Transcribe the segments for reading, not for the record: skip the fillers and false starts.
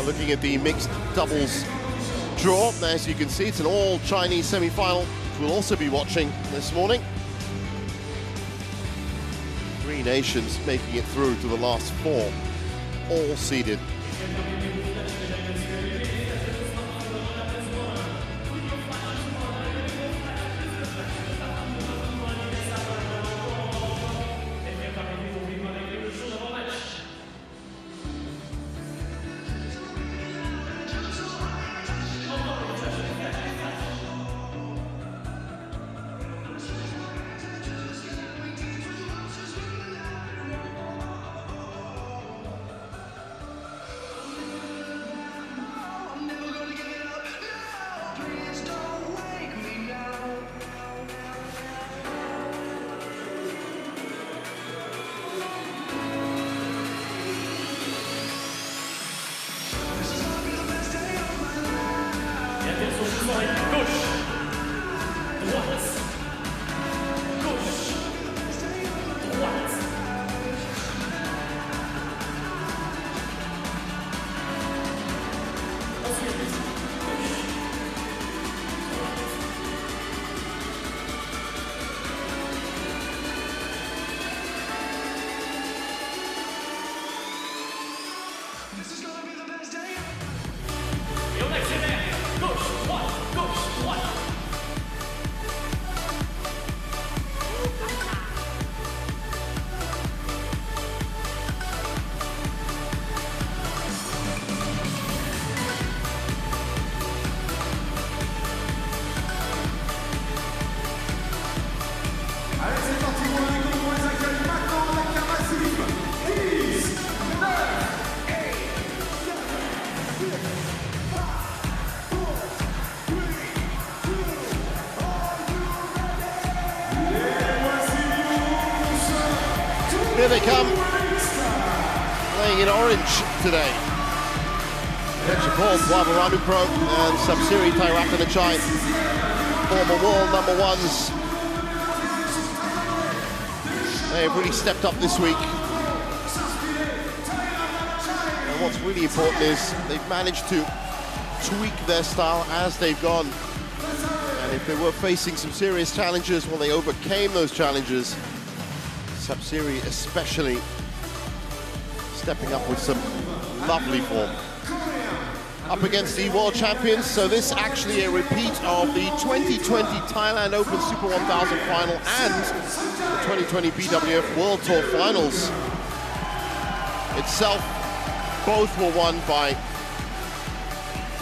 Looking at the mixed doubles draw, as you can see, it's an all-Chinese semi-final, which we'll also be watching this morning. 3 nations making it through to the last 4, all seeded. Here they come, playing in orange today. Puavaranukroh and Sub-Series Taerattanachai, former world #1s. They have really stepped up this week. And what's really important is they've managed to tweak their style as they've gone. And if they were facing some serious challenges, well, they overcame those challenges. Sub-Series especially stepping up with some lovely form. Up against the world champions, so this actually a repeat of the 2020 Thailand Open Super 1000 final and the 2020 BWF World Tour finals itself. Both were won by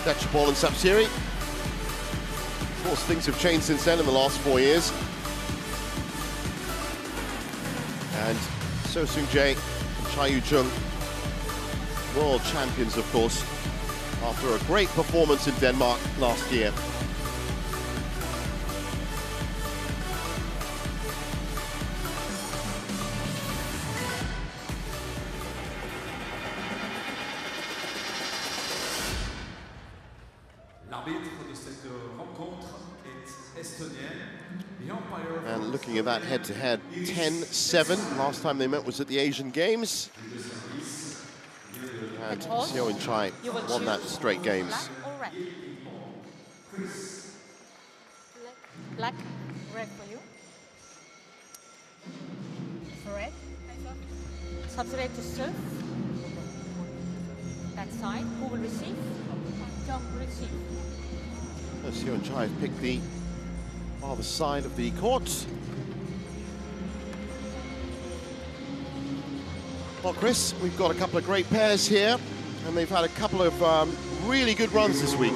Chae and Sub-Series. Of course, things have changed since then in the last 4 years. And Chae and Chae, world champions, of course, after a great performance in Denmark last year. And looking at that head-to-head, 10-7. Last time they met was at the Asian Games. And Chae and Chae won that straight games. Black, red for you. Red. Sub-Series to serve. That side. Who will receive? Jump receive. Chae and Chae have picked the other side of the court. Well, Chris, we've got a couple of great pairs here, and they've had a couple of really good runs this week.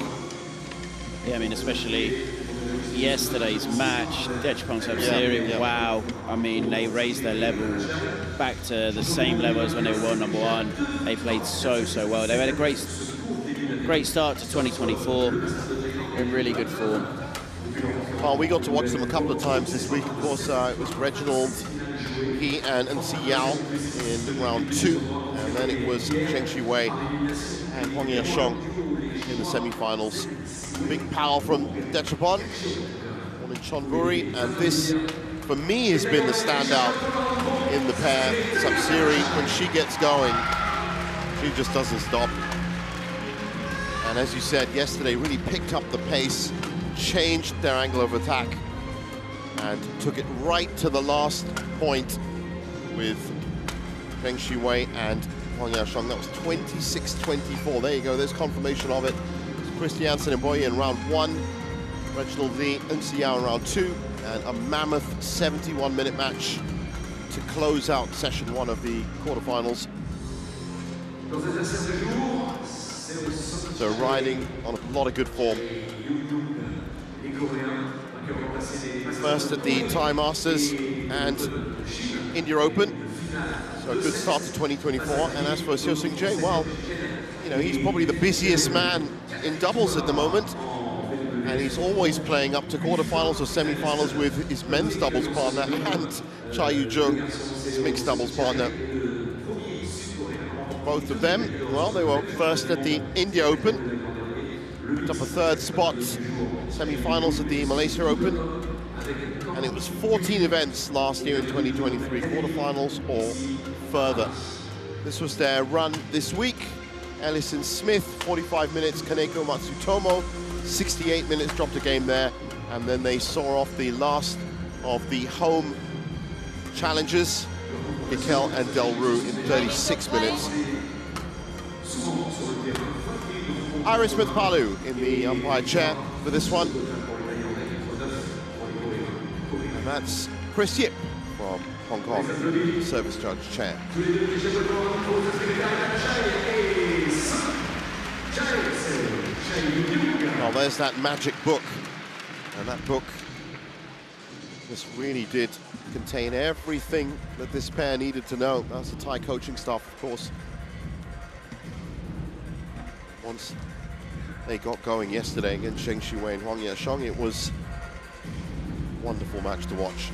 Yeah, I mean, especially yesterday's match, Chae Sub-Series, yeah. Wow. I mean, they raised their level back to the same level as when they were world #1. They played so well. They've had a great start to 2024 in really good form. Well, we got to watch them a couple of times this week. Of course, it was Reginald, he and Si Yao in round 2. And then it was Cheng Shi-wei and Hwang Yashong in the semi-finals. Big power from Chae, one in Chonburi. And this, for me, has been the standout in the pair. Sub-Series, when she gets going, she just doesn't stop. And as you said yesterday, really picked up the pace, changed their angle of attack, and took it right to the last point with Zheng Shiwei and Huang Yaqiong. That was 26-24. There you go, there's confirmation of it. Christiansen and Boye in round 1, Reginald Lee, Eun Si-yao in round 2, and a mammoth 71-minute match to close out session 1 of the quarterfinals. So riding on a lot of good form. First at the Thai Masters and India Open. So a good start to 2024. And as for Seo Seung-jae, well, you know, he's probably the busiest man in doubles at the moment. And he's always playing up to quarterfinals or semifinals with his men's doubles partner and Chae Yu-jung, his mixed doubles partner. Both of them, well, they were first at the India Open, picked up a 3rd spot, semi-finals at the Malaysia Open, and it was 14 events last year in 2023, quarterfinals or further. This was their run this week. Ellison Smith, 45 minutes, Kaneko Matsutomo, 68 minutes, dropped a game there, and then they saw off the last of the home challengers, Mikel and Del Rue, in 36 minutes. Iris Smith-Palu in the umpire chair for this one. And that's Chris Yip from Hong Kong, service judge chair. Well, there's that magic book. And that book just really did contain everything that this pair needed to know. That's the Thai coaching staff, of course. Once they got going yesterday against Zheng Shiwei and Huang Yaqiong, it was a wonderful match to watch.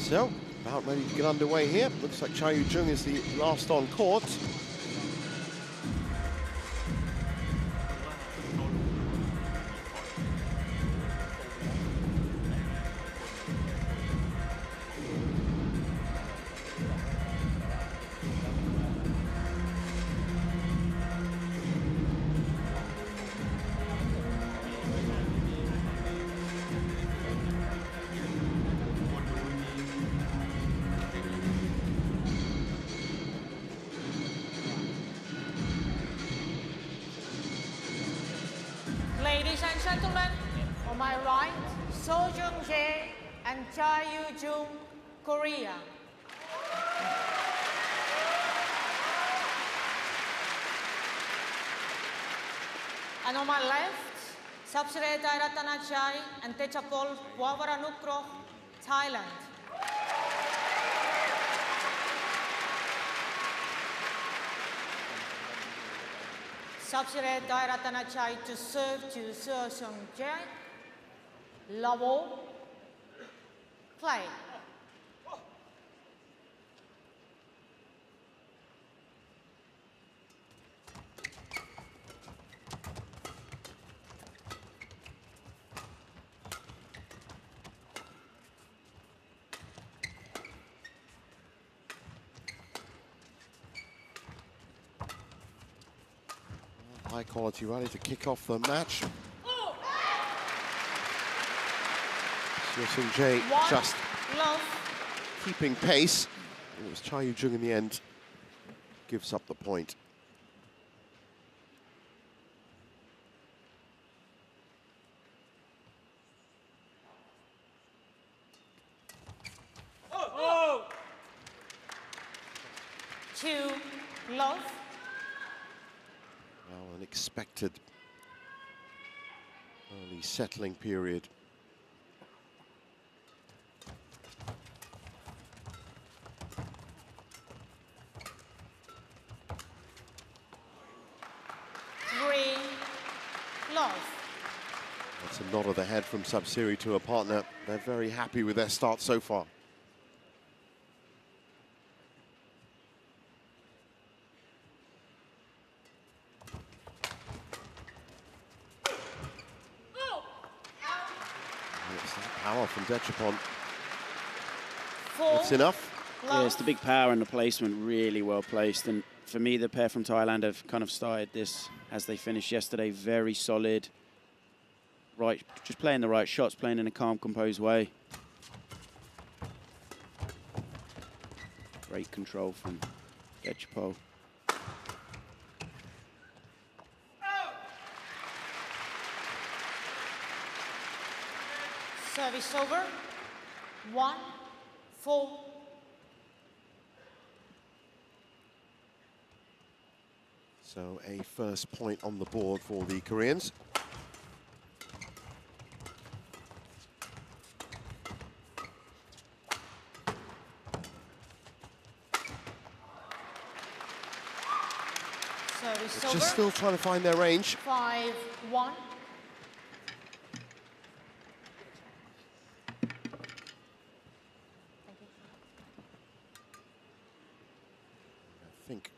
So, about ready to get underway here. Looks like Chae Yu-jung is the last on court. Ladies and gentlemen, on my right, Seo Seung-jae and Chae Yu-jung, Korea. And on my left, Subsidiary Taerattanachai and Techapol Puavaranukroh, Thailand. Subsidiary Taerattanachai to serve to Seo Seung-jae. Level, play. High quality rally to kick off the match. Seo Seung-jae just keeping pace. It was Chae Yu-jung in the end, gives up the point. Two, love. Well, an expected early settling period. Three, love. That's a nod of the head from Subsiri to a partner. They're very happy with their start so far. Power from Dechapol. 4. It's enough. Yeah, it's the big power and the placement, really well placed. And for me, the pair from Thailand have kind of started this as they finished yesterday, very solid. Right, just playing the right shots, playing in a calm, composed way. Great control from Dechapol. Service over. 1-4. So a first point on the board for the Koreans. Service over. Just still trying to find their range. 5-1. I think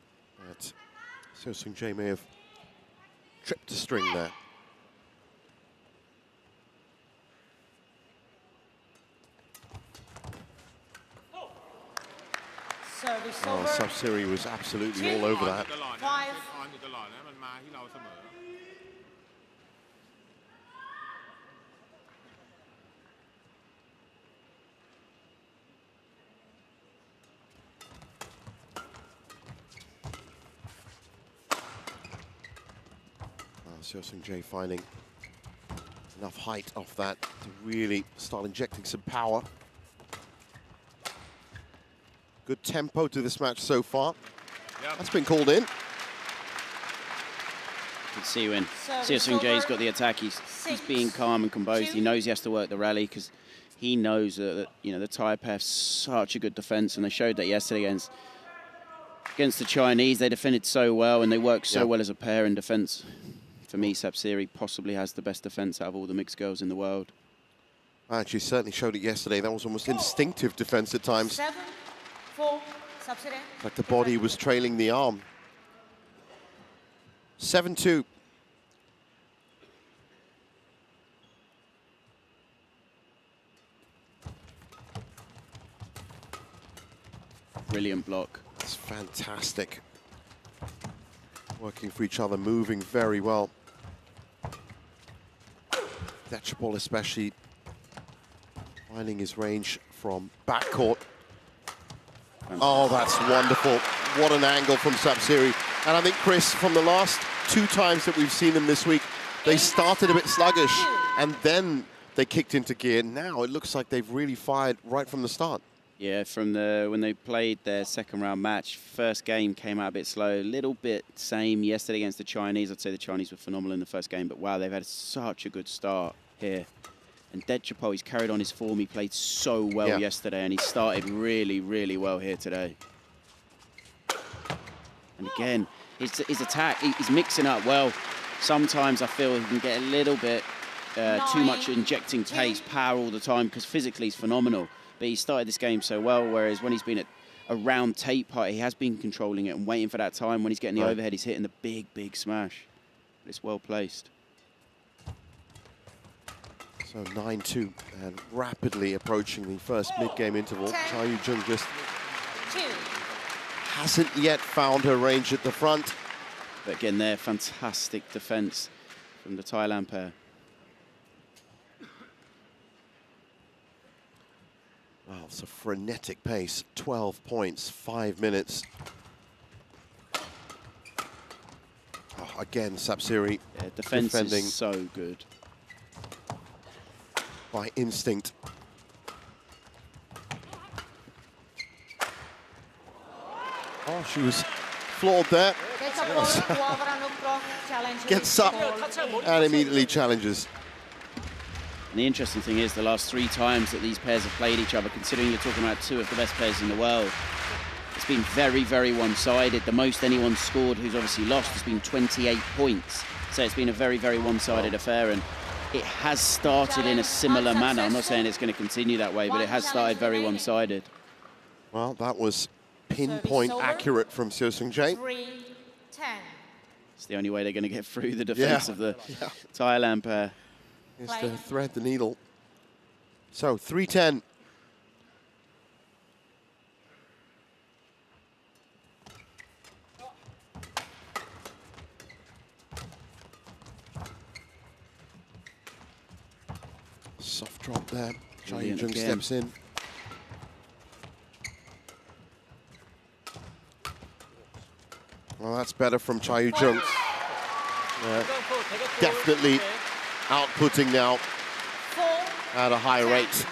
that Seo-Seung-jae may have tripped a string there. Service Oh, over. Sub-Siri was absolutely all over that. 5. Seo-Seung-jae finding enough height off that to really start injecting some power. Good tempo to this match so far. Yep. That's been called in. You can see when Seo-Seung-jae's got the attack, he's being calm and composed. He knows he has to work the rally because he knows that the Thai pair have such a good defense, and they showed that yesterday against the Chinese. They defended so well and they worked so well as a pair in defense. For me, Sab-Siri possibly has the best defense out of all the mixed girls in the world. She certainly showed it yesterday. That was almost instinctive defense at times. 7-4. Sab-Siri. Like the body was trailing the arm. 7-2. Brilliant block. It's fantastic. Working for each other, moving very well. Dechapol especially finding his range from backcourt. Oh, that's wonderful. What an angle from Sab-Siri. And I think, Chris, from the last 2 times that we've seen them this week, they started a bit sluggish and then they kicked into gear. Now it looks like they've really fired right from the start. Yeah, when they played their second round match, first game came out a bit slow, a little bit same yesterday against the Chinese. I'd say the Chinese were phenomenal in the first game, but wow, they've had such a good start here. And Dechapol, he's carried on his form. He played so well yesterday, and he started really, really well here today. And again, his attack, he's mixing up well. Sometimes I feel he can get a little bit too much injecting pace, power all the time, because physically he's phenomenal. But he started this game so well, whereas when he's been at around tape height, he has been controlling it and waiting for that time. When he's getting the overhead, he's hitting the big, big smash. But it's well placed. So 9-2 and rapidly approaching the first mid-game interval. Cha Yu-jung just hasn't yet found her range at the front. But again, there, fantastic defense from the Thailand pair. Wow, it's a frenetic pace. 12 points, 5 minutes. Oh, again, Sab-Siri defending is so good. By instinct. Oh, she was floored there. Gets up and immediately challenges. And the interesting thing is the last 3 times that these pairs have played each other, considering you're talking about 2 of the best players in the world, it's been very, very one-sided. The most anyone's scored who's obviously lost has been 28 points. So it's been a very, very one-sided affair, and it has started in a similar manner. I'm not saying it's going to continue that way, but it has started very one-sided. Well, that was pinpoint accurate from Seo-Seung-jae. 3-10. It's the only way they're going to get through the defense of the Thailand pair. Is to thread the needle. So 3-10. Soft drop there. Chae Jung steps in. Well, that's better from Chae Jung. Definitely outputting now at a high rate.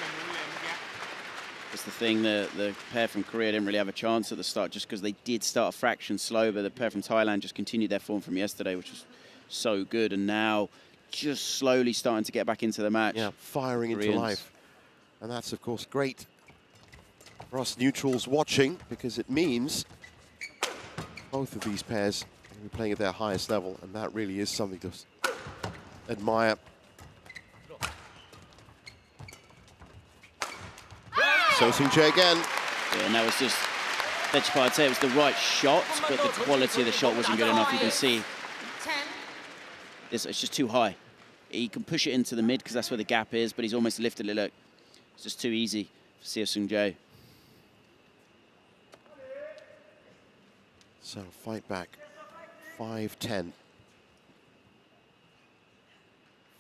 It's the thing that the pair from Korea didn't really have a chance at the start just because they did start a fraction slow, but the pair from Thailand just continued their form from yesterday, which was so good, and now just slowly starting to get back into the match. Yeah, firing into life. And that's, of course, great for us neutrals watching, because it means both of these pairs will be playing at their highest level, and that really is something to admire. So Chae again. Yeah, and that was just, I'd say it was the right shot, but the quality of the shot wasn't good enough. You can see it's just too high. He can push it into the mid because that's where the gap is, but he's almost lifted it. Look, it's just too easy for Seo-Seung-jae. So fight back, 5-10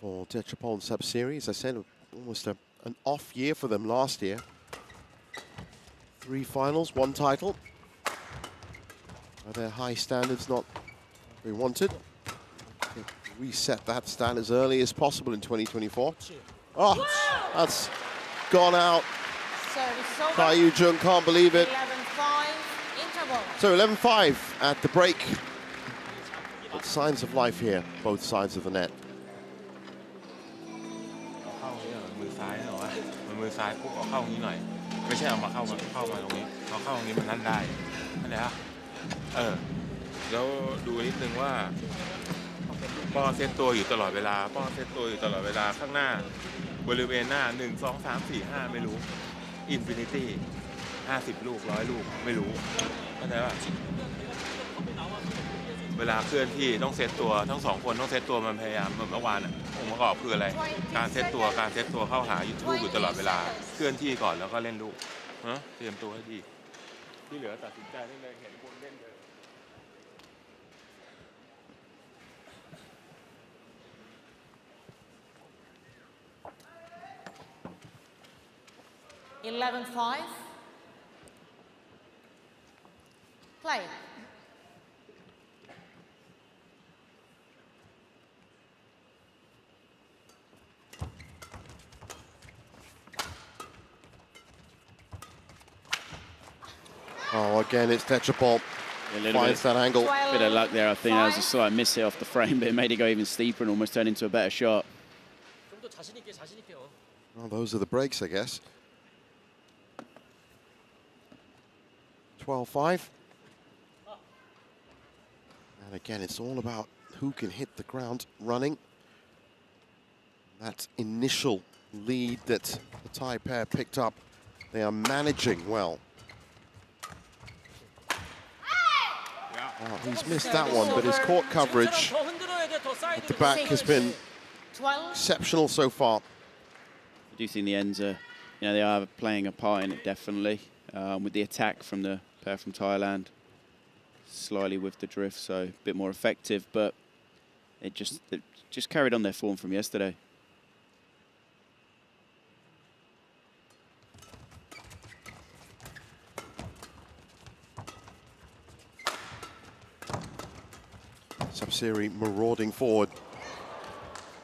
for Taerattanachai sub-series. I said almost an off year for them last year. 3 finals, 1 title. Are their high standards not we wanted? Reset that stand as early as possible in 2024. Oh, that's gone out. Chae Jung can't believe it. 11-5 interval. So 11-5 at the break. But signs of life here, both sides of the net. ไม่ใช่เอามาเข้ามาตรงนี้เอาเข้าตรงนี้มันนั่นได้นั่นแหละแล้วดูนิดนึงว่าป้อเซตตัวอยู่ตลอดเวลาป้อเซตตัวอยู่ตลอดเวลาข้างหน้าบริเวณหน้า1 2 3 4 5ไม่รู้อินฟินิตี้50 ลูก100 ลูกไม่รู้เข้าใจป่ะเวลาเคลื่อนที่ต้องเซตตัวทั้ง2 คนต้องเซตตัวมันพยายามเมื่อวานองค์ประกอบคืออะไรการเซตตัวเข้าหาลูกอยู่ตลอดเวลาเคลื่อนที่ก่อนแล้วก็เล่นลูกเตรียมตัวให้ดีที่เหลือตัดสินใจได้เลยเห็นคนเล่นเลย 11-5. Play. Oh, again, it's Taerattanachai. Finds that angle. Bit of luck there, I think. That was a slight miss hit off the frame, but it made it go even steeper and almost turn into a better shot. Well, those are the breaks, I guess. 12-5. And again, it's all about who can hit the ground running. That initial lead that the Thai pair picked up, they are managing well. Oh, he's missed that one, but his court coverage at the back has been exceptional so far. I do think the ends are, they are playing a part in it, definitely. With the attack from the pair from Thailand, slightly with the drift, so a bit more effective, but it just carried on their form from yesterday. Sub-series marauding forward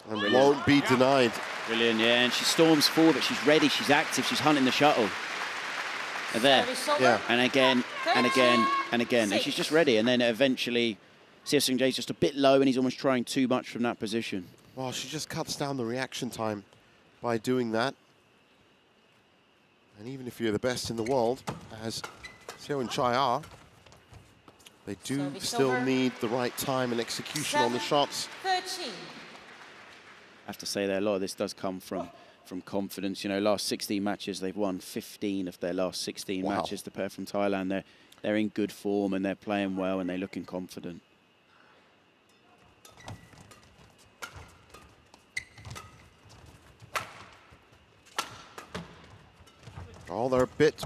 and won't be denied. Brilliant, yeah, and she storms forward, but she's ready, she's active, she's hunting the shuttle. And there, yeah. And again, and again, and again, and she's just ready, and then eventually Seo-Seung-jae's just a bit low and he's almost trying too much from that position. Well, she just cuts down the reaction time by doing that. And even if you're the best in the world, as Seo and Chae are, they do still need the right time and execution on the shots. 13. I have to say that a lot of this does come from confidence. Last 16 matches, they've won 15 of their last 16 matches. The pair from Thailand, they're in good form and they're playing well and they're looking confident. Oh, they're a bit...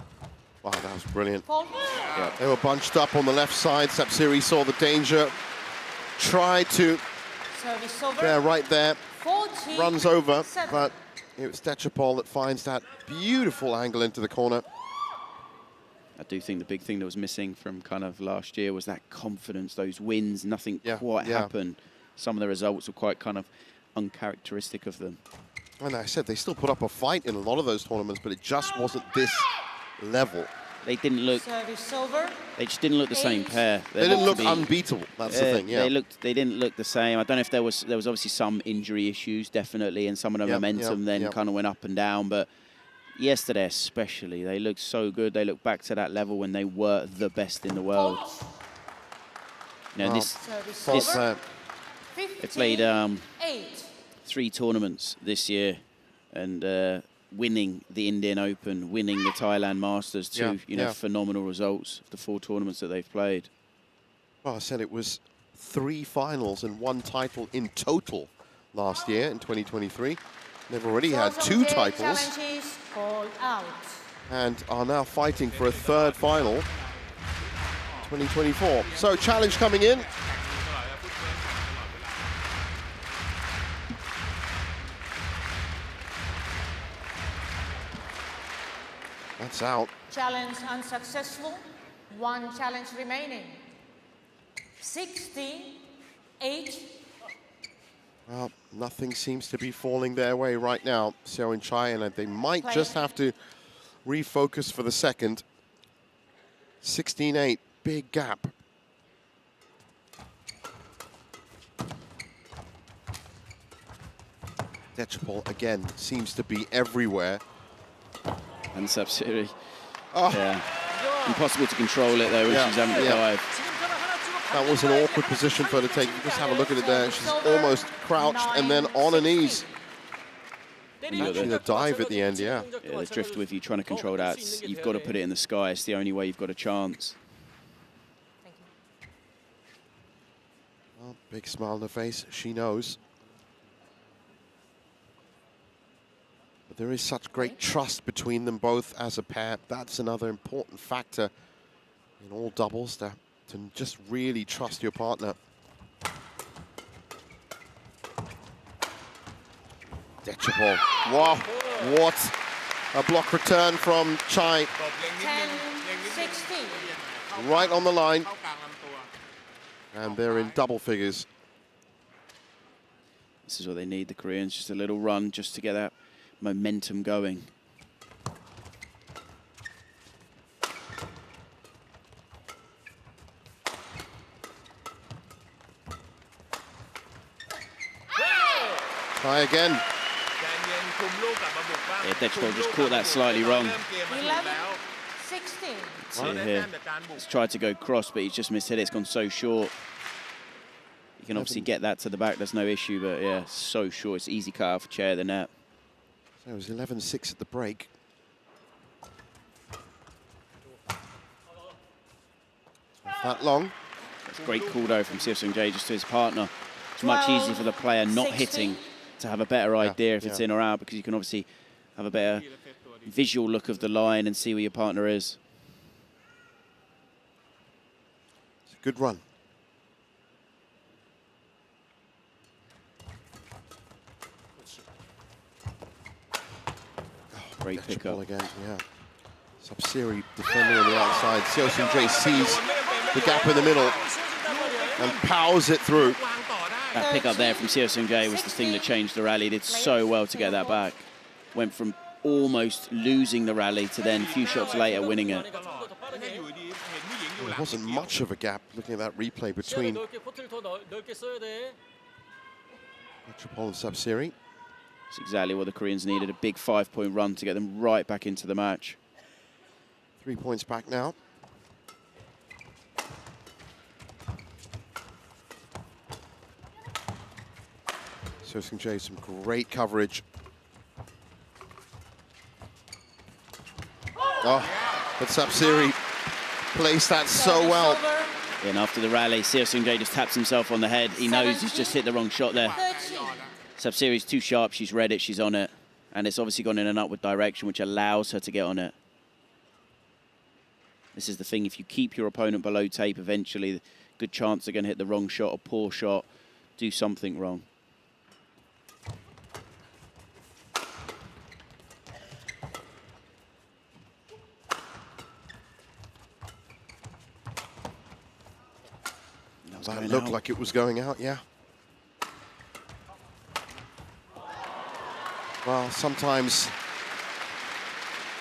Wow, that was brilliant. Yeah. They were bunched up on the left side. Sapsiri saw the danger. Tried to... Yeah, right there. 14, Runs over, 7. but it was Dechapol that finds that beautiful angle into the corner. I do think the big thing that was missing from kind of last year was that confidence, those wins, nothing quite happened. Some of the results were quite kind of uncharacteristic of them. And I said they still put up a fight in a lot of those tournaments, but it just wasn't this level. They didn't look... They just didn't look the same pair. They didn't look unbeatable, that's the thing, yeah. They didn't look the same. I don't know if there was obviously some injury issues, definitely, and some of the momentum then kind of went up and down, but yesterday especially, they looked so good. They looked back to that level when they were the best in the world. You know, they played 3 tournaments this year, and winning the Indian Open, winning the Thailand Masters, 2 phenomenal results of the 4 tournaments that they've played. Well, I said it was 3 finals and 1 title in total last year in 2023. They've already had 2 titles and are now fighting for a 3rd final 2024. So challenge coming in. That's out. Challenge unsuccessful. 1 challenge remaining. 16-8. Well, nothing seems to be falling their way right now, Seo and Chae, and they might just have to refocus for the second. 16-8, big gap. Dechapol, again, seems to be everywhere. And Sapsiri. Yeah. Impossible to control it, though, when she's having to dive. That was an awkward position for her to take. Just have a look at it there. She's almost crouched and then on her knees. Actually, the dive at the end, yeah. Yeah, the drift with you, trying to control that. You've got to put it in the sky. It's the only way you've got a chance. Well, big smile on her face. She knows. But there is such great trust between them both as a pair. That's another important factor in all doubles, to just really trust your partner. Dechapol. Wow, what a block return from Chae. 10-16. Right on the line. And they're in double figures. This is what they need, the Koreans. Just a little run just to get that momentum going. Try again. Yeah, Dechapol just caught that slightly wrong. 11-16. See here. He's tried to go cross, but he's just missed it. It's gone so short. You can obviously get that to the back, that's no issue, but yeah, so short. It's easy cut out for Chae the net. So it was 11-6 at the break. That long. That's a great call though from Seo just to his partner. It's much easier for the player not hitting to have a better idea if it's in or out, because you can obviously have a better visual look of the line and see where your partner is. It's a good run. Great pickup again, yeah. Sapsiri defending on the outside. Seo Seung-jae sees the gap in the middle and powers it through. That pickup there from Seo Seung-jae was the thing that changed the rally. He did so well to get that back. Went from almost losing the rally to then a few shots later winning it. There wasn't much of a gap looking at that replay between Dechapol and Sapsiri. That's exactly what the Koreans needed, a big 5-point run to get them right back into the match. 3 points back now. Seo Seung-jae, some great coverage. Oh, but Sapsiri placed that so well. And after the rally, Seo Seung-jae just taps himself on the head. He knows he's just hit the wrong shot there. Sapsiri's too sharp, she's read it, she's on it. And it's obviously gone in an upward direction, which allows her to get on it. This is the thing, if you keep your opponent below tape, eventually, good chance they're going to hit the wrong shot, a poor shot, do something wrong. That looked like it was going out, yeah. Well, sometimes,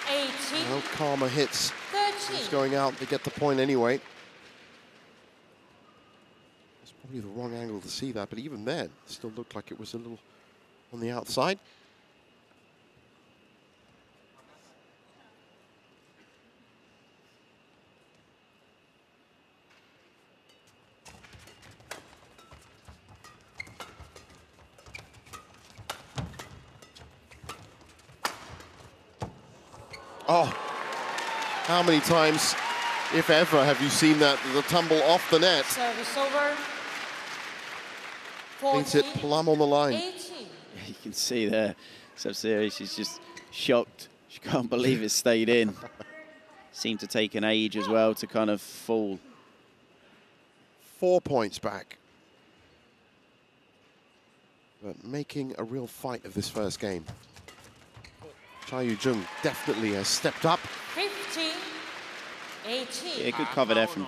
you know, karma hits. It's going out, they get the point anyway. It's probably the wrong angle to see that, but even then, it still looked like it was a little on the outside. Oh, how many times, if ever, have you seen that, the tumble off the net? Service over. Means it plumb on the line. 18. You can see there, Sabsiri, she's just shocked. She can't believe it stayed in. Seemed to take an age as well to kind of fall. 4 points back. But making a real fight of this first game. Chae Jung definitely has stepped up. 15, 18. Yeah, good cover there from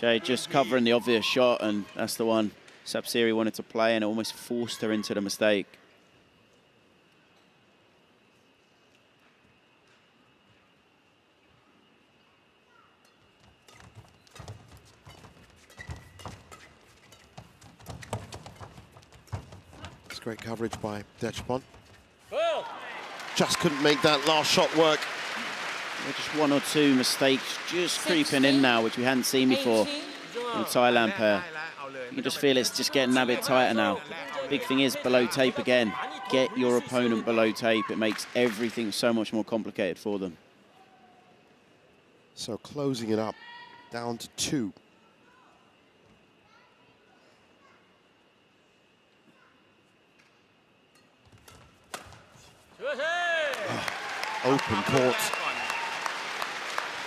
Chae, just covering the obvious shot, and that's the one Sabsiri wanted to play, and it almost forced her into the mistake. It's great coverage by Dechapon. Just couldn't make that last shot work. Yeah, just one or two mistakes just creeping in now, which we hadn't seen before in the Thailand pair. You can just feel it's just getting a bit tighter now. Big thing is below tape again. Get your opponent below tape. It makes everything so much more complicated for them. So closing it up, down to 2. Open court.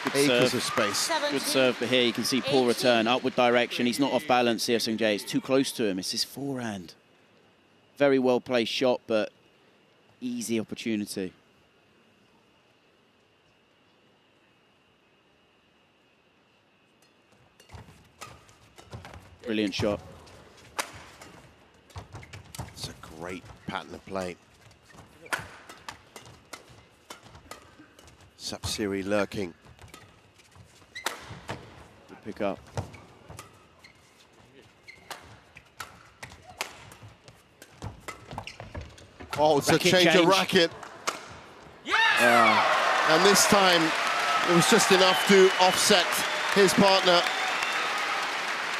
Good Acres serve. of space. Good serve, but here you can see poor return, upward direction. He's not off balance here, Seung-jae. It's too close to him. It's his forehand. Very well placed shot, but easy opportunity. Brilliant shot. It's a great pattern of play. Sabsiri lurking. Good pick up. Oh, it's Racket a change of change. racket. And this time, it was just enough to offset his partner.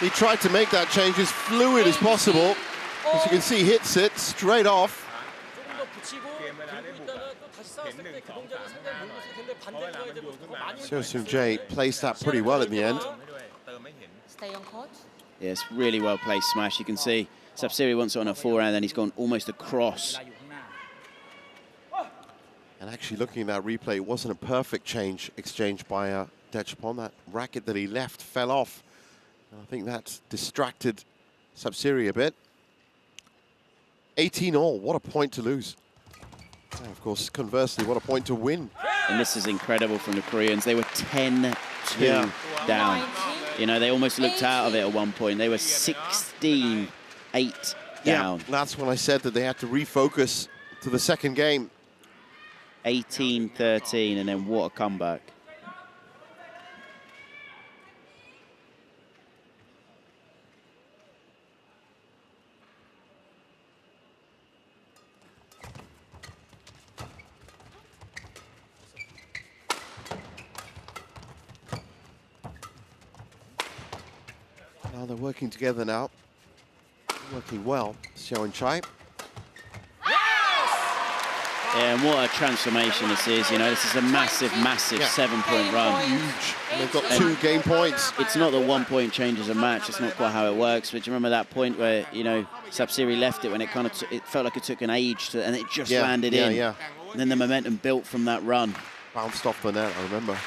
He tried to make that change as fluid as possible. As you can see, hits it straight off. Seung-jae placed that pretty well in the end. Stay on court. Yeah, it's really well placed smash. You can see Sabsiri wants it on a forehand, and he's gone almost across. And actually, looking at that replay, it wasn't a perfect exchange by Dechapon. That racket that he left fell off. And I think that distracted Sabsiri a bit. 18-all, what a point to lose. And of course, conversely, what a point to win. And this is incredible from the Koreans. They were 10-2 down. You know, they almost looked out of it at one point. They were 16-8 down. Yeah, that's when I said that they had to refocus to the second game. 18-13, and then what a comeback. Well, they're working together now. Working well, Xiao and Chae. Yeah, and what a transformation this is. You know, this is a massive, massive 7-point run. Huge. And they've got 2 game points. It's not that 1 point changes a match. It's not quite how it works. But do you remember that point where, you know, Sabsiri left it when it kind of it felt like it took an age to, and it just landed in. And then the momentum built from that run. Bounced off the net, I remember.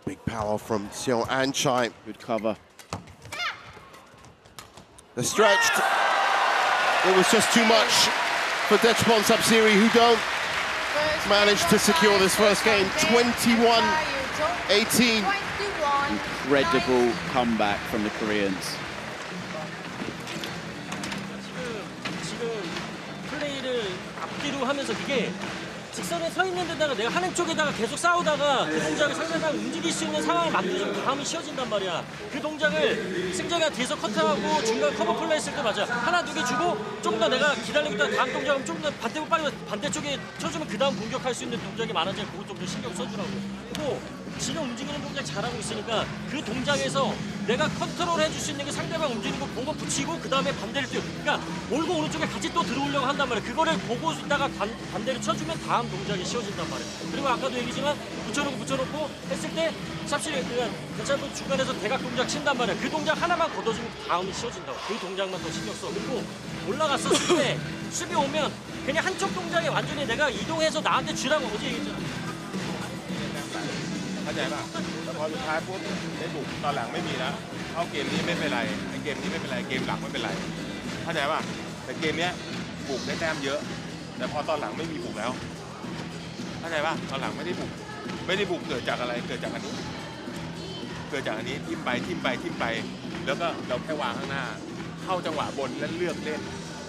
Big power from Taerattanachai. Good cover. They're stretched. It was just too much for Dechapol Sapsiri, who don't manage to secure this first game. 21-18. Incredible comeback from the Koreans. 플레이를 앞뒤로 하면서 그게 직선에 서 있는 데다가 내가 하는 쪽에다가 계속 싸우다가 그 동작을 상대가 움직일 수 있는 상황을 만들어주면 다음이 쉬워진단 말이야. 그 동작을 승재가 뒤에서 커트하고 중간 커버 플레이 했을 때 맞아. 하나 두 개 주고 좀 더 내가 기다리고 있다가 다음 동작은 좀 더 반대로 빨리 반대쪽에 쳐주면 그 다음 공격할 수 있는 동작이 많아지면 그것 좀 더 신경 써주라고. 또 지금 움직이는 동작 잘하고 있으니까 그 동작에서 내가 컨트롤 해줄 수 있는 게 상대방 움직이는 거 보고 붙이고 그 다음에 반대를 뛰어. 그러니까 몰고 오른쪽에 같이 또 들어오려고 한단 말이야. 그거를 보고 있다가 반대로 쳐주면 다음 동작이 쉬워진단 말이야. 그리고 아까도 얘기지만 붙여놓고 했을 때 샵실이 괜찮고 중간에서 대각 동작 친단 말이야. 그 동작 하나만 걷어주면 다음이 쉬워진다고. 그 동작만 더 신경 써. 그리고 올라갔었을 때 수비 오면 그냥 한쪽 동작에 완전히 내가 이동해서 나한테 주라고 어제 얘기했잖아. เข้าใจป่ะแต่พอสุดท้ายปุ๊บได้บุกตอนหลังไม่มีแล้วเข้าเกมนี้ไม่เป็นไรไอ้เกมนี้ไม่เป็นไรเกมหลังไม่เป็นไรเข้าใจป่ะแต่เกมเนี้ยบุกได้แต้มเยอะแต่พอตอนหลังไม่มีบุกแล้วเข้าใจป่ะตอนหลังไม่ได้บุกเกิดจากอะไรเกิดจากอันนี้ทิ่มไปแล้วก็เราแค่วางข้างหน้าเข้าจังหวะบนแล้วเลือกเล่น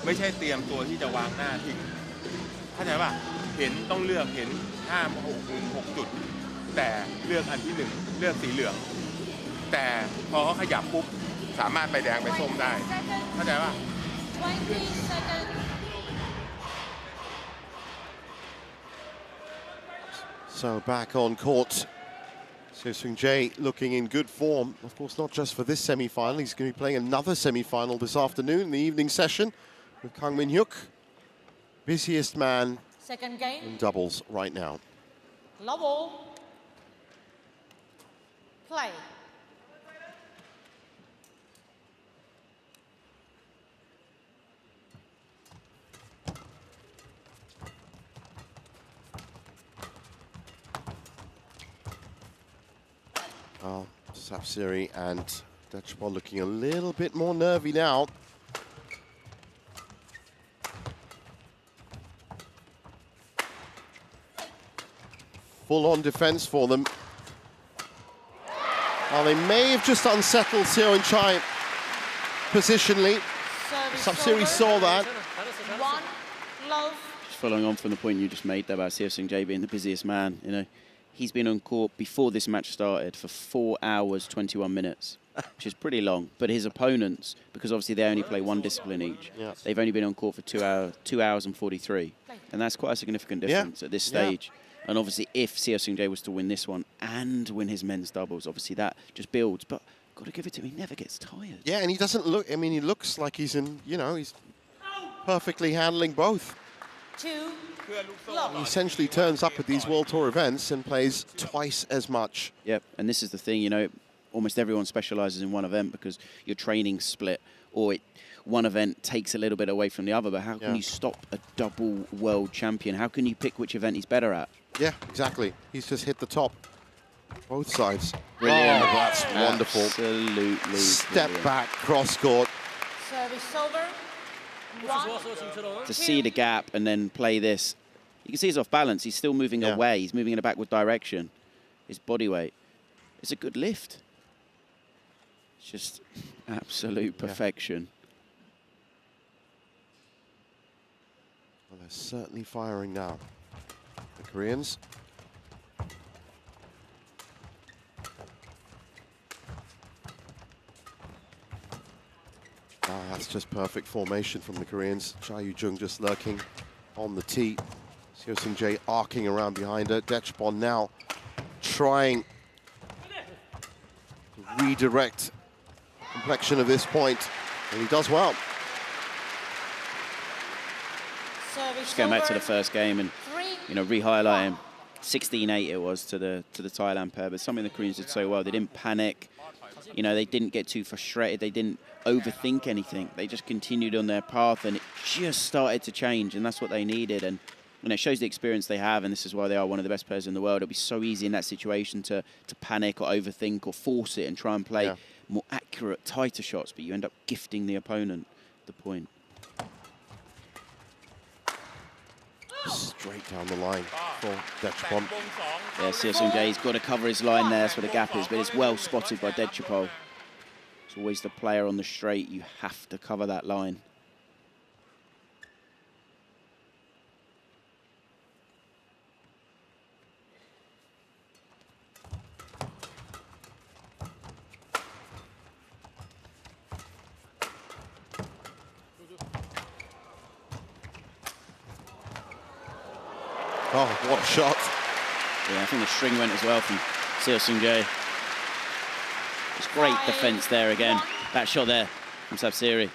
ไม่ใช่เตรียมตัวที่จะวางหน้าทิ้งเข้าใจป่ะเห็นต้องเลือกเห็น6 จุดแต่เลือกอันที่1เลือกสีเหลืองแต่พอเขาขยับปุ๊บสามารถไปแดงไปส้มได้เข้าใจป่ะ So back on court, Jae looking in good form. Of course, not just for this semi-final. He's going to be playing another semi-final this afternoon in the evening session with Kang Min-hyuk, busiest man Second game. in doubles right now. Love all. Play. Well, Sapsiri and Dechapol looking a little bit more nervy now. Full-on defense for them. Well, they may have just unsettled Taerattanachai positionally. Sapsiri saw that. One love. Just following on from the point you just made there about Jae being the busiest man, you know, he's been on court before this match started for 4 hours, 21 minutes, which is pretty long. But his opponents, because obviously they only play one discipline each, they've only been on court for 2 hours and 43. And that's quite a significant difference at this stage. And obviously, if Jae was to win this one and win his men's doubles, obviously that just builds. But got to give it to him, he never gets tired. Yeah, and he doesn't look, I mean, he looks like he's in, you know, he's perfectly handling both. Two He love. essentially turns up at these World Tour events and plays twice as much. Yep, and this is the thing, you know, almost everyone specialises in one event because your training's split, or one event takes a little bit away from the other, but how can you stop a double world champion? How can you pick which event he's better at? Yeah, exactly. He's just hit the top, both sides. Brilliant. Oh, that's wonderful. Absolutely. Step brilliant. back, cross court. Service over. One. To see the gap and then play this, you can see he's off balance. He's still moving away. He's moving in a backward direction. His body weight. It's a good lift. It's just absolute perfection. Well, they're certainly firing now, the Koreans. Ah, that's just perfect formation from the Koreans. Cha Yu-jung just lurking on the tee. Jae arcing around behind her. Dechapol now trying to redirect the complexion of this point, and he does well. Just going back to the first game and, you know, re-highlight him. 16-8 it was to the Thailand pair, but something the Koreans did so well. They didn't panic. You know, they didn't get too frustrated. They didn't overthink anything. They just continued on their path, and it just started to change, and that's what they needed. And And it shows the experience they have, and this is why they are one of the best players in the world. It'll be so easy in that situation to panic or overthink or force it and try and play more accurate, tighter shots, but you end up gifting the opponent the point. Straight down the line for Dechapol. Yeah, Seo Seung-jae's got to cover his line there. That's where the gap is, but it's well spotted by Dechapol. It's always the player on the straight. You have to cover that line. Oh, what a shot. Yeah, I think the string went as well from Seo Seung-jae. It's great defense there again. That shot there from Sapsiri.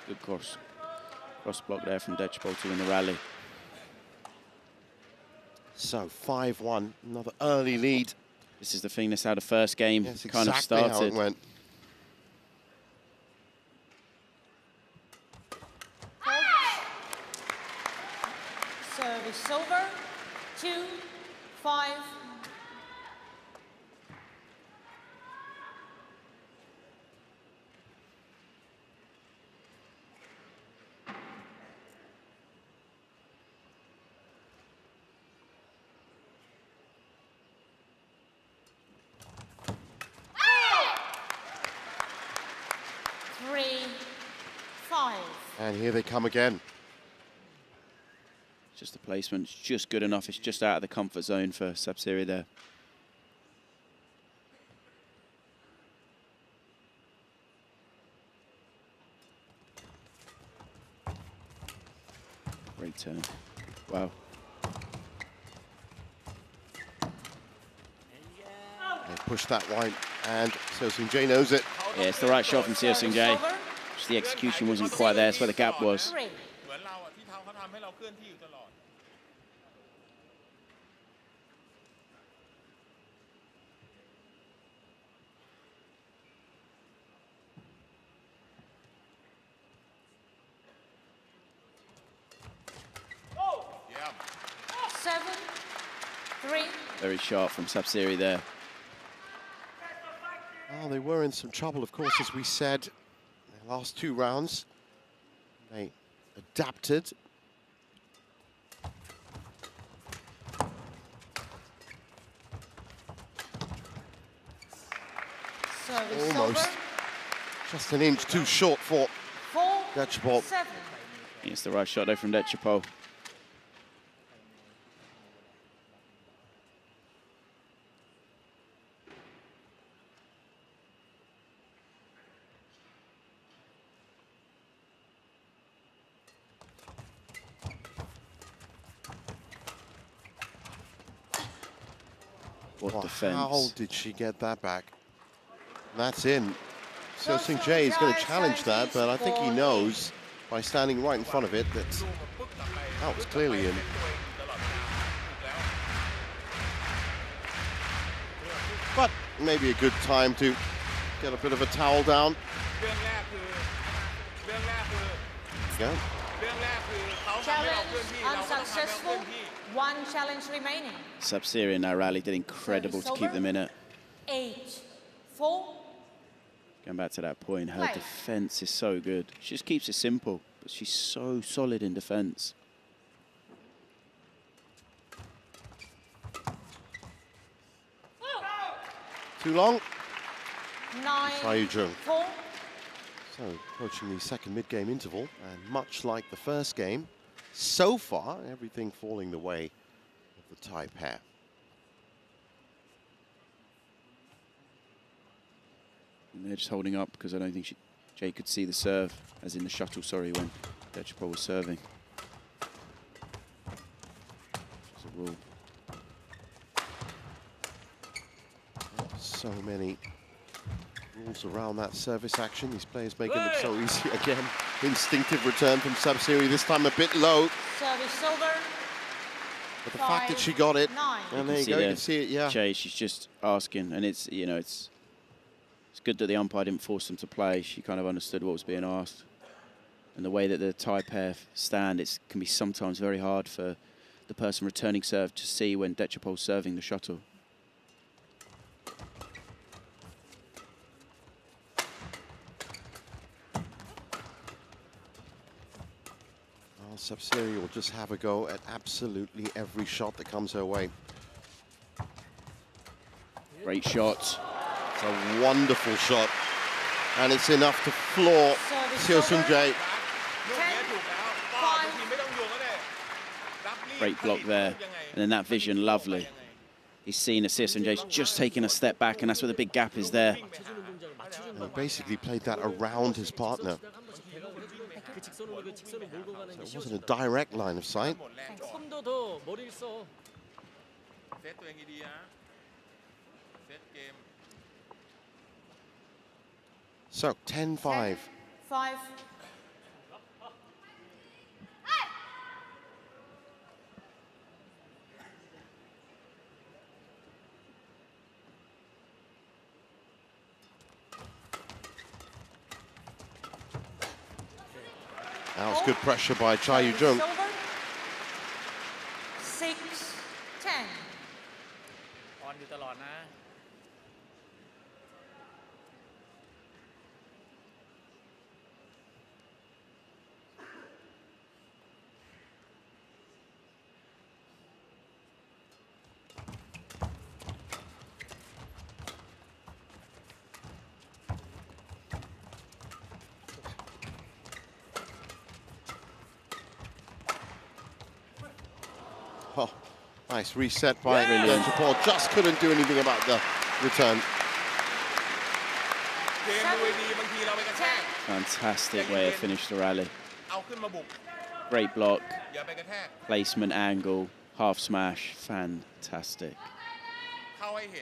Good cross block there from Dechapol to win the rally. So 5-1, another early lead. This is the thing, that's how the first game kind of started. How it went. Service over, 2-5. And here they come again. Just the placement's just good enough. It's just out of the comfort zone for Sapsiri there. Great turn. Wow. They push that line, and Seo Seung-jae knows it. Yeah, it's the right shot from Seo Seung-jae. Just the execution wasn't quite there. That's where the gap was. Very sharp from Sapsiri there. Well, they were in some trouble, of course, as we said. The last two rounds, they adapted. Almost just an inch too short for Dechapol. It's the right shot though from Dechapol. What defense. How did she get that back? That's in. Seo Seung-jae is going to challenge that, but I think he knows by standing right in front of it that that was clearly in. But maybe a good time to get a bit of a towel down. There you go. Challenge unsuccessful. One challenge remaining. Sapsiri in that rally did incredible to keep them in it. 8-4. Going back to that point, her defense is so good. She just keeps it simple, but she's so solid in defense. Too long. 9-4. So approaching the second mid-game interval, and much like the first game, so far everything falling the way of the Thai pair. And they're just holding up because I don't think Chae could see the serve, as in the shuttle, sorry, when Dechapol was serving. It's a rule. So many rules around that service action. These players make it look so easy again. Instinctive return from Sapsiri, this time a bit low. Service over. But the fact that she got it, and there you go, you can see it, yeah. Chae, she's just asking, and it's, you know, it's It's good that the umpire didn't force them to play. She kind of understood what was being asked. And the way that the Thai pair stand, it can be sometimes very hard for the person returning serve to see when Dechapol's serving the shuttle. Well, Sapsiri will just have a go at absolutely every shot that comes her way. Great shot. It's a wonderful shot. And it's enough to floor Seo Seung-jae. Great block there. And then that vision, lovely. He's seen that Seo Seung-jae's just taking a step back, and that's where the big gap is there. And he basically played that around his partner. So it wasn't a direct line of sight. So 10-5. 5. That was good pressure by Cha Yu-jung. 6-10. ออนอยู่ตลอดนะ Oh, nice reset by Dechapol. Just couldn't do anything about the return. Fantastic way to finish the rally. Great block, placement, angle, half smash, fantastic.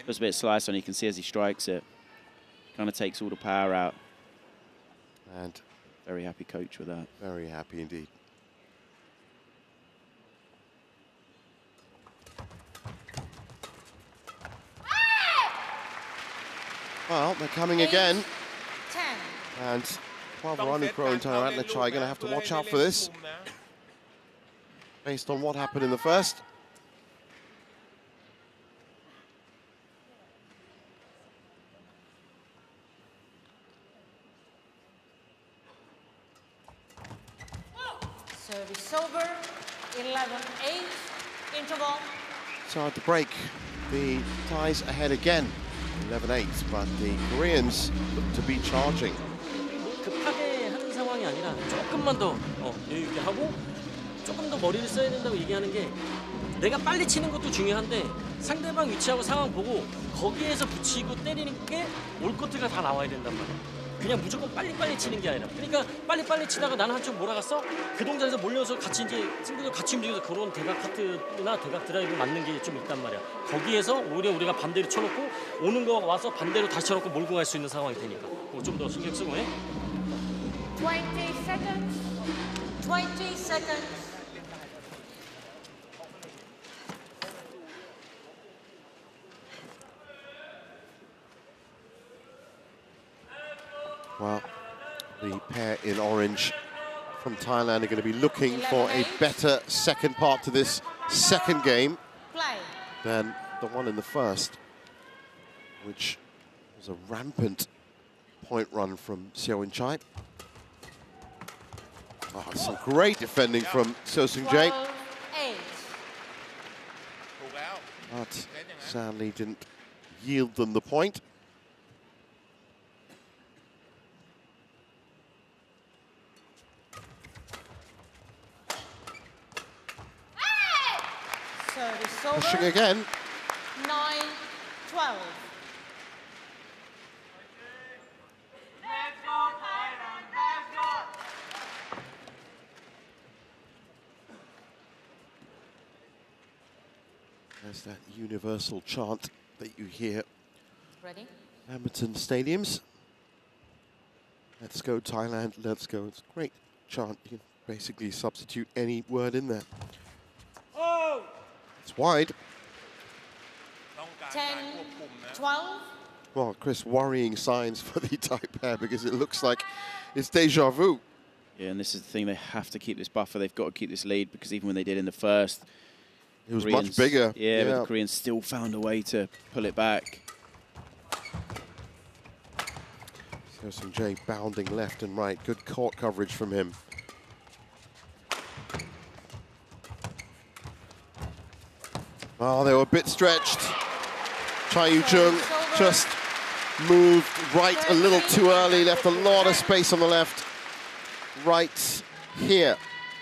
Just a bit of slice on, you can see as he strikes it. Kind of takes all the power out. And very happy coach with that. Very happy indeed. Well, they're coming again. 10. And Puavaranukroh and Taerattanachai are going to have to watch out for this, based on what happened in the first. Service over. 11-8. Interval. So at the break, the Thais ahead again. 11-8, but the Koreans look to be charging. 급하게 하는 상황이 아니라 조금만 더 여유 있게 하고 조금 더 머리를 써야 된다고 얘기하는 게 내가 빨리 치는 것도 중요한데 상대방 위치하고 상황 보고 거기에서 붙이고 때리는 게 올 것들가 다 나와야 된단 말이야. 그냥 무조건 빨리빨리 치는 게 아니라 그러니까 빨리빨리 치다가 나는 한쪽 몰아갔어? 그 동작에서 몰려서 같이 이제 친구들 같이 움직여서 그런 대각 카트나 대각 드라이브 맞는 게 좀 있단 말이야. 거기에서 오히려 우리가 반대로 쳐놓고 오는 거 와서 반대로 다시 쳐놓고 몰고 갈 수 있는 상황이 되니까 그거 좀 더 신경 쓰고 해. 20 seconds. 20 seconds. Well, the pair in orange from Thailand are going to be looking for a better second part to this second game than the one in the first, which was a rampant point run from Seo Seung-jae. Oh, some great defending from Seo Seung-jae. But sadly didn't yield them the point. Pushing again. 9-12. There's that universal chant that you hear Ready? Badminton stadiums. Let's go Thailand, let's go. It's a great chant. You can basically substitute any word in there. It's wide. 10-12. Well, Chris, worrying signs for the Thai pair because it looks like it's deja vu. Yeah, and this is the thing, they have to keep this buffer. They've got to keep this lead because even when they did in the first, it was much bigger. Yeah, but the Koreans still found a way to pull it back. Chae bounding left and right. Good court coverage from him. Oh, they were a bit stretched. Chae Yu-jung just moved right a little too early, left a lot of space on the left. Right here.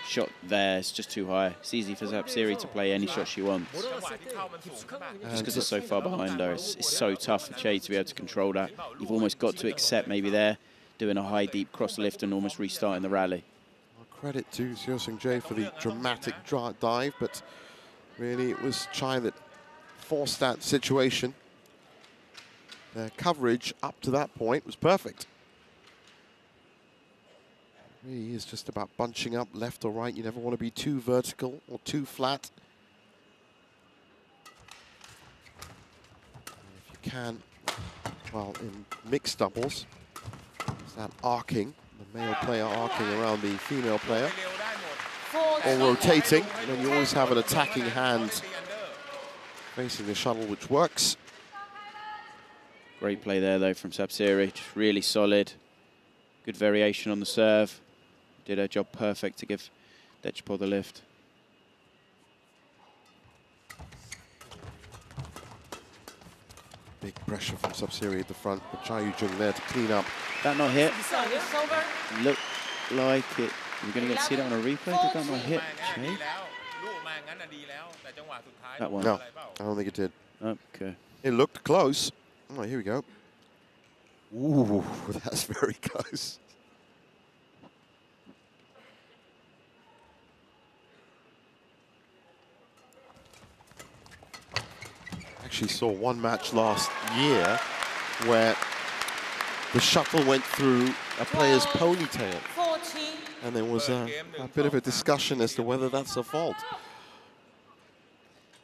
Shot there, it's just too high. It's easy for Sapsiree to play any shot she wants. Just because it's so far behind her, it's so tough for Chae to be able to control that. You've almost got to accept maybe there, doing a high, deep cross lift and almost restarting the rally. Well, credit to Chae for the dramatic dive, but really it was Chae that forced that situation. Their coverage up to that point was perfect. It really is just about bunching up left or right. You never want to be too vertical or too flat. And if you can, well, in mixed doubles, there's that arcing, the male player arcing around the female player, or rotating, and then you always have an attacking hand facing the shuttle, which works. Great play there, though, from Sapsiree. Just really solid. Good variation on the serve. Did her job perfect to give Dechapol the lift. Big pressure from Sapsiree at the front, but Chae Yu-jung there to clean up. That not hit? Looked like it. We're going to get to see that on a replay. Did that not hit Chae? That one? No, I don't think it did. Okay. It looked close. Oh, here we go. Ooh, that's very close. Actually saw one match last year where the shuttle went through a player's ponytail. And there was a bit of a discussion as to whether that's a fault.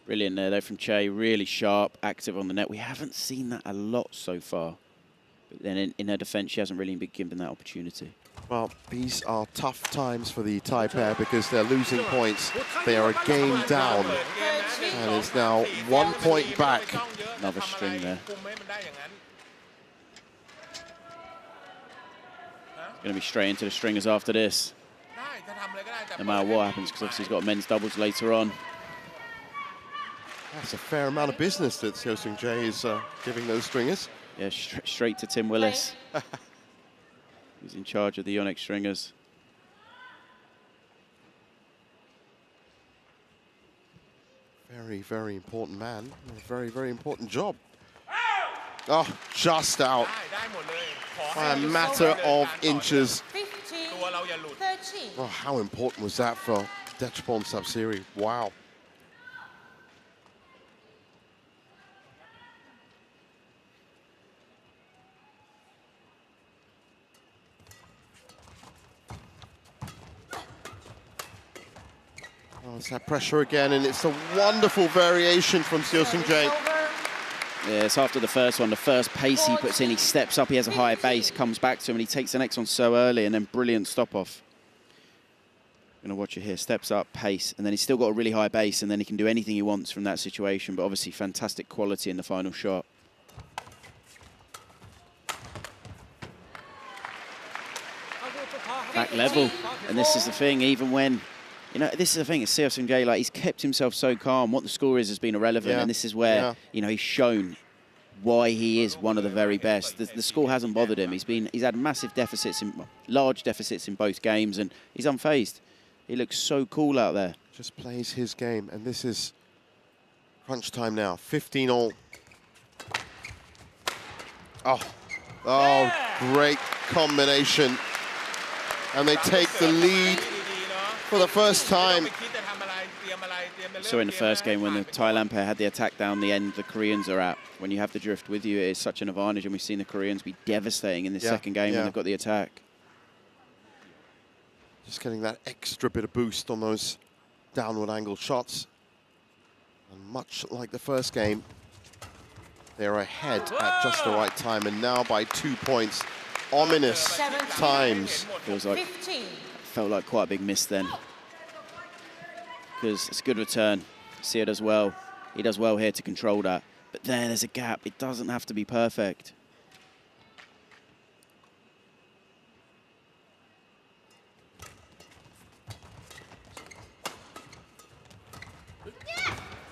Brilliant there, though, from Chae. Really sharp, active on the net. We haven't seen that a lot so far. But then in her defense, she hasn't really been given that opportunity. Well, these are tough times for the Thai pair because they're losing points. They are a game down. And it's now 1 point back. Another string there. Going to be straight into the stringers after this. No matter what happens, because obviously he's got men's doubles later on. That's a fair amount of business that Chae is giving those stringers. Yeah, straight to Tim Willis. He's in charge of the YONEX stringers. Very, very important man. A very, very important job. Oh, just out. By a matter of inches. 15-13. Oh, how important was that for Dechapol and Sapsiree? Wow. Oh, it's that pressure again, and it's a wonderful variation from Chae. Yeah, it's after the first one. The first pace he puts in, he steps up, he has a higher base, comes back to him, and he takes the next one so early, and then brilliant stop-off. Going to watch it here. Steps up, pace, and then he's still got a really high base, and then he can do anything he wants from that situation, but obviously fantastic quality in the final shot. Back level, and this is the thing, even when, you know, this is the thing, it's Chae, like, he's kept himself so calm. What the score is has been irrelevant, and this is where, you know, he's shown why he is one of the very best. The score hasn't bothered him. He's had massive deficits, large deficits in both games, and he's unfazed. He looks so cool out there. Just plays his game, and this is crunch time now. 15-all. Oh, great combination. And they take the lead for the first time. So in the first game, when the Thailand pair had the attack down the end, the Koreans are at. When you have the drift with you, it is such an advantage, and we've seen the Koreans be devastating in the second game when they've got the attack. Just getting that extra bit of boost on those downward angle shots. And much like the first game, They're ahead at just the right time, and now by 2 points. Ominous times. Felt like quite a big miss then. Because it's a good return. Chae does well. He does well here to control that. But there's a gap. It doesn't have to be perfect.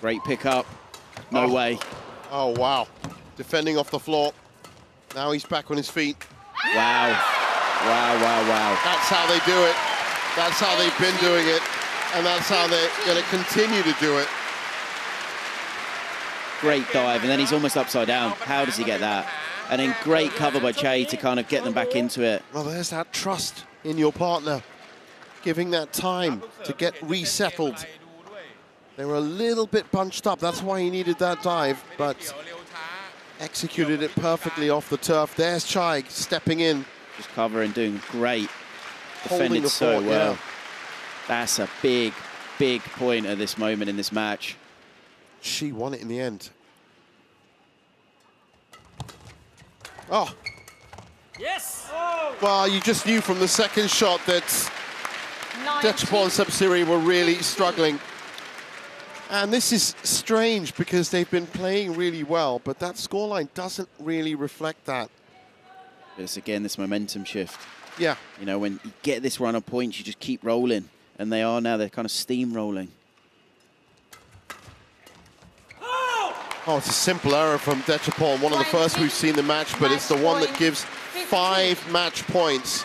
Great pick up. No way. Oh, wow. Defending off the floor. Now he's back on his feet. Wow. Wow, wow, wow. That's how they do it. That's how they've been doing it. And that's how they're going to continue to do it. Great dive, and then he's almost upside down. How does he get that? And then great cover by Chae to kind of get them back into it. Well, there's that trust in your partner. Giving that time to get resettled. They were a little bit bunched up. That's why he needed that dive, but executed it perfectly off the turf. There's Chae stepping in. Just covering, doing great. Holding Defended the so fort, well. yeah. That's a big, big point at this moment in this match. She won it in the end. Oh. Yes! Well, you just knew from the second shot that Dechapol and Sapsiree were really struggling. And this is strange because they've been playing really well, but that scoreline doesn't really reflect that. It's again this momentum shift. Yeah. You know, when you get this run of points, you just keep rolling. And they are now, they're kind of steamrolling. Oh, it's a simple error from Dechapol, one of the first we've seen the match, but it's the one that gives 5 match points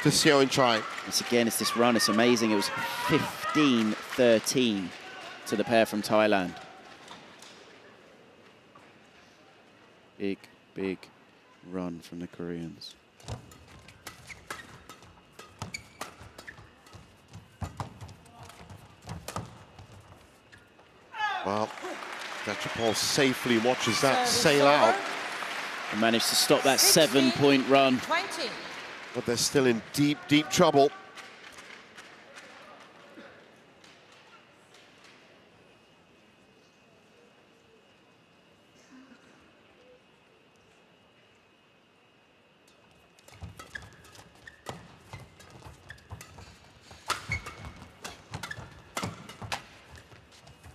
to Seo and Chae. It's again, it's this run, it's amazing. It was 15-13 to the pair from Thailand. Big, big run from the Koreans. Well, Dechapol safely watches that sail out. And managed to stop that 7-point run. 20. But they're still in deep, deep trouble.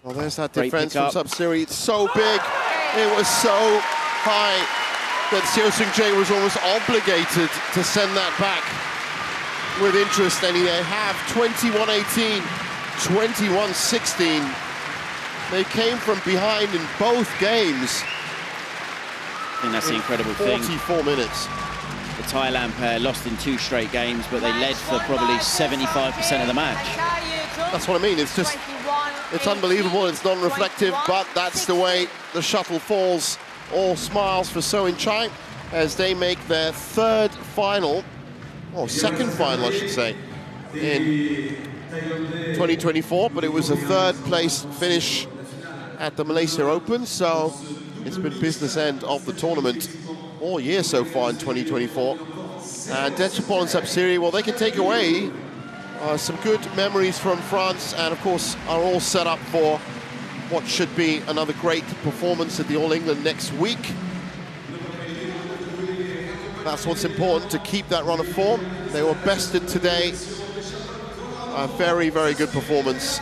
Well, there's that defense from Sapsiree. It's so big. It was so high that Seo Seung-jae was almost obligated to send that back with interest. And they have 21-18, 21-16. They came from behind in both games. I think that's the incredible thing. 44 minutes. The Thailand pair lost in 2 straight games, but they led for probably 75% of the match. That's what I mean. It's just, it's unbelievable. It's non-reflective, but that's the way the shuttle falls. All smiles for Seo and Chae as they make their second final, I should say, in 2024. But it was a 3rd place finish at the Malaysia Open, so it's been business end of the tournament all year so far in 2024. And Dechapol and Sapsiree, well, they can take away some good memories from France, and of course are all set up for what should be another great performance at the All England next week. That's what's important, to keep that run of form. They were bested today. A very, very good performance.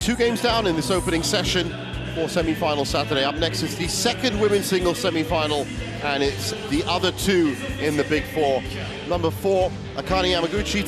2 games down in this opening session for semi-final Saturday. Up next is the second women's singles semi-final, and it's the other 2 in the Big Four. Number 4, Akane Yamaguchi